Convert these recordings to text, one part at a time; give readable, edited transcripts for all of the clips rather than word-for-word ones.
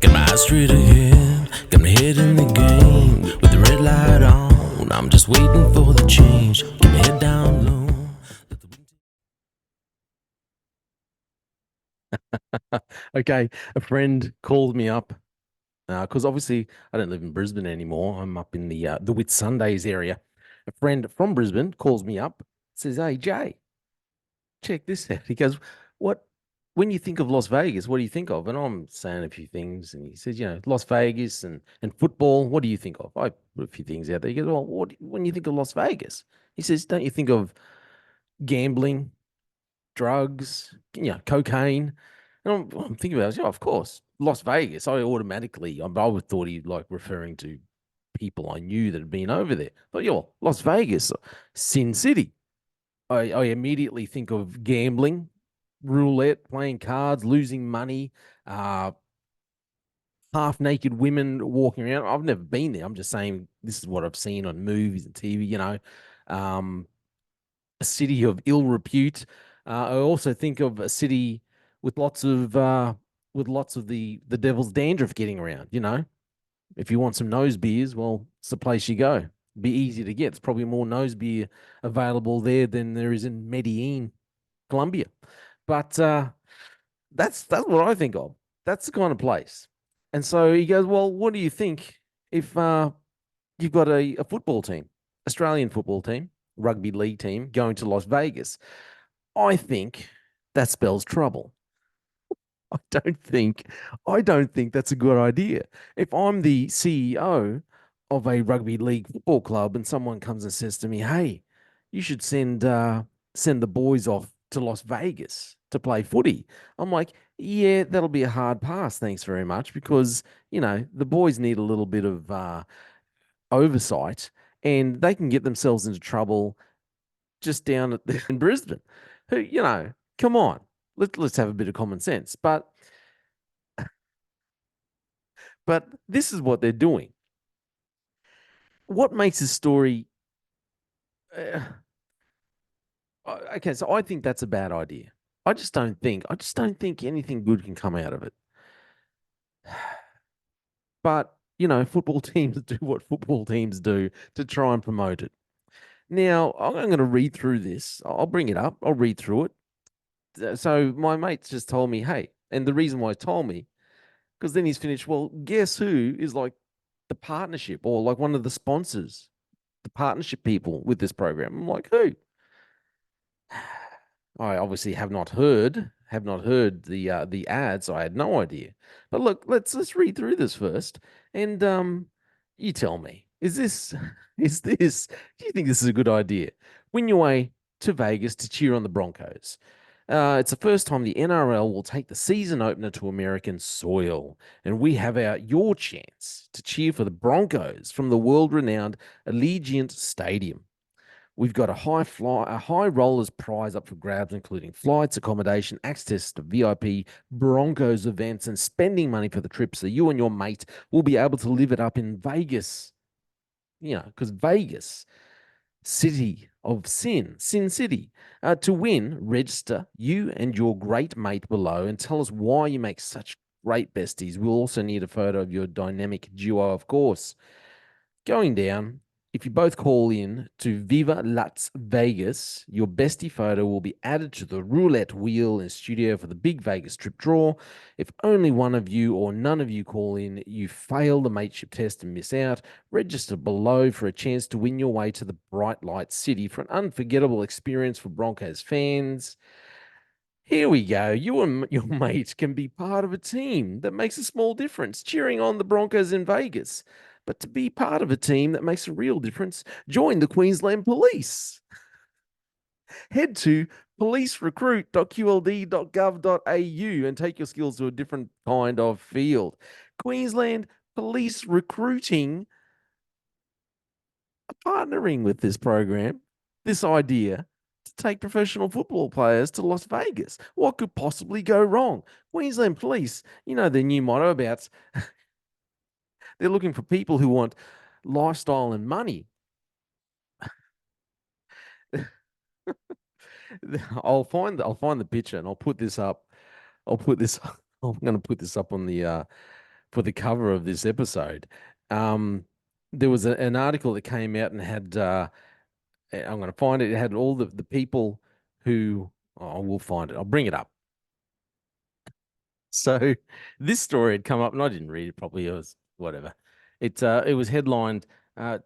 Got my eyes straight ahead, got my head in the game. With the red light on, I'm just waiting for the change. Keep my head down low. Okay, a friend called me up because obviously I don't live in Brisbane anymore. I'm up in the Whitsundays area. A friend from Brisbane calls me up, says, "Hey Jay, check this out." He goes, "What? When you think of Las Vegas, what do you think of?" And I'm saying a few things, and he says, Las Vegas and football. What do you think of? I put a few things out there. He goes, "Well, when you think of Las Vegas?" He says, "Don't you think of gambling, drugs, cocaine?" And I'm thinking about it. Yeah, of course, Las Vegas. I would thought he like referring to people I knew that had been over there. But Las Vegas, Sin City. I immediately think of gambling, roulette, playing cards, losing money, uh, half naked women walking around. I've never been there. I'm just saying this is what I've seen on movies and TV. Um, a city of ill repute. I also think of a city with lots of the devil's dandruff getting around. If you want some nose beers, well, it's the place you go. Be easy to get. There's probably more nose beer available there than there is in Medellin, Colombia. But that's what I think of. That's the kind of place. And so he goes, "Well, what do you think if you've got a football team, Australian football team, rugby league team going to Las Vegas?" I think that spells trouble. I don't think I don't think that's a good idea. If I'm the CEO of a rugby league football club and someone comes and says to me, "Hey, you should send the boys off to Las Vegas to play footy," I'm like, "Yeah, that'll be a hard pass. Thanks very much," because the boys need a little bit of oversight, and they can get themselves into trouble just down in Brisbane. Who, come on, let's have a bit of common sense. But this is what they're doing. What makes this story? Uh, okay, so I think that's a bad idea. I just don't think anything good can come out of it. But football teams do what football teams do to try and promote it. Now, I'm going to read through this. I'll bring it up. I'll read through it. So my mates just told me, "Hey," and the reason why he told me, because then he's finished. Well, guess who is like the partnership or like one of the sponsors, the partnership people with this program? I'm like, who? I obviously have not heard the ads. So I had no idea. But look, let's read through this first, and you tell me, is this is this? Do you think this is a good idea? Win your way to Vegas to cheer on the Broncos. It's the first time the NRL will take the season opener to American soil, and we have your chance to cheer for the Broncos from the world-renowned Allegiant Stadium. We've got a high rollers prize up for grabs, including flights, accommodation, access to VIP Broncos events, and spending money for the trip. So you and your mate will be able to live it up in Vegas. Because Vegas, city of Sin City. To win, register you and your great mate below and tell us why you make such great besties. We'll also need a photo of your dynamic duo, of course. Going down, if you both call in to Viva Las Vegas, your bestie photo will be added to the roulette wheel in studio for the big Vegas trip draw. If only one of you or none of you call in, you fail the mateship test and miss out. Register below for a chance to win your way to the bright light city for an unforgettable experience for Broncos fans. Here we go. You and your mate can be part of a team that makes a small difference, cheering on the Broncos in Vegas. But to be part of a team that makes a real difference, join the Queensland Police. Head to policerecruit.qld.gov.au and take your skills to a different kind of field. Queensland Police Recruiting are partnering with this program, this idea to take professional football players to Las Vegas. What could possibly go wrong? Queensland Police, their new motto about they're looking for people who want lifestyle and money. I'll find the picture and I'll put this up. I'm going to put this up on for the cover of this episode. There was an article that came out and had I'm going to find it. It had all the people who I will find it. I'll bring it up. So this story had come up, and I didn't read it properly. It was whatever. It was headlined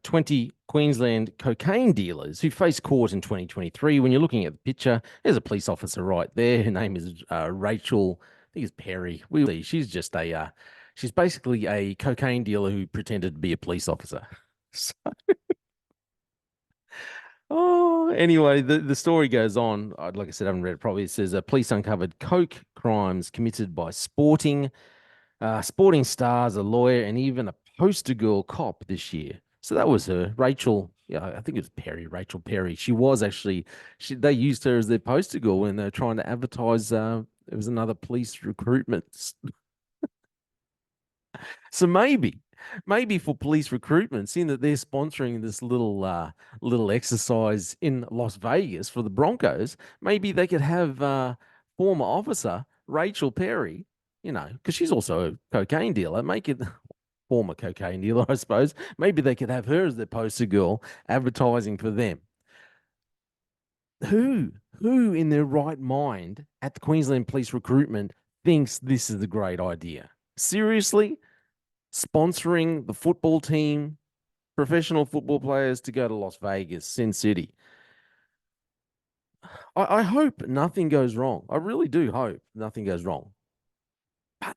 20 Queensland cocaine dealers who face court in 2023. When you're looking at the picture, there's a police officer right there. Her name is Rachel. I think it's Perry. She's just she's basically a cocaine dealer who pretended to be a police officer. So, oh, anyway, the story goes on. Like I said, I haven't read it properly. It says police uncovered coke crimes committed by sporting stars, a lawyer, and even a poster girl cop this year. So that was her, Rachel. Yeah, I think it was Perry, Rachel Perry. She was actually, they used her as their poster girl when they're trying to advertise. It was another police recruitment. So maybe for police recruitment, seeing that they're sponsoring this little exercise in Las Vegas for the Broncos, maybe they could have former officer Rachel Perry, because she's also a cocaine dealer, make it former cocaine dealer, I suppose. Maybe they could have her as their poster girl advertising for them. Who in their right mind at the Queensland Police Recruitment thinks this is a great idea? Seriously? Sponsoring the football team, professional football players to go to Las Vegas, Sin City. I hope nothing goes wrong. I really do hope nothing goes wrong. But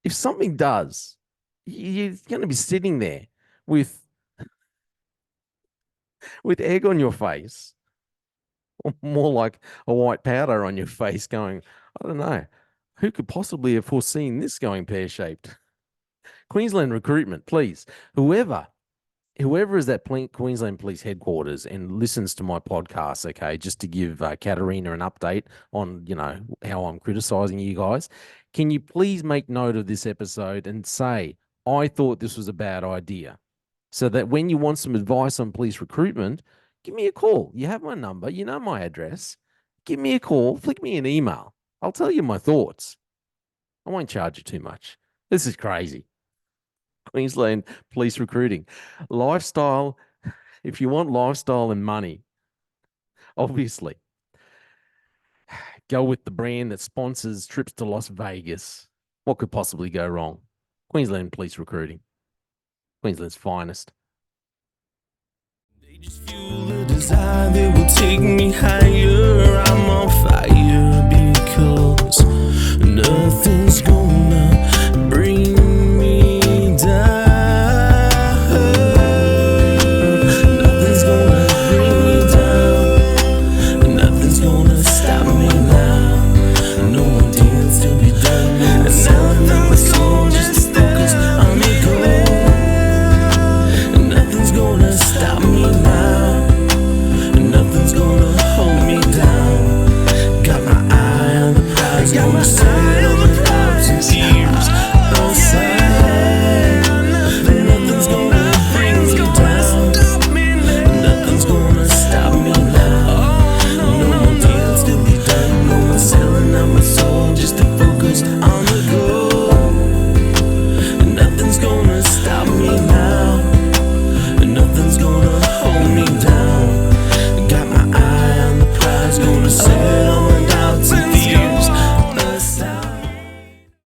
if something does, you're going to be sitting there with egg on your face, or more like a white powder on your face, going, I don't know, who could possibly have foreseen this going pear-shaped? Queensland Recruitment, please, whoever is at Queensland Police Headquarters and listens to my podcast, okay, just to give Katarina an update on, how I'm criticizing you guys, can you please make note of this episode and say, I thought this was a bad idea, so that when you want some advice on police recruitment, give me a call. You have my number. You know my address. Give me a call. Flick me an email. I'll tell you my thoughts. I won't charge you too much. This is crazy. Queensland Police Recruiting. Lifestyle, if you want lifestyle and money, obviously, go with the brand that sponsors trips to Las Vegas. What could possibly go wrong? Queensland Police Recruiting. Queensland's finest. They just fuel a desire that will take me higher. I'm on fire because nothing's gonna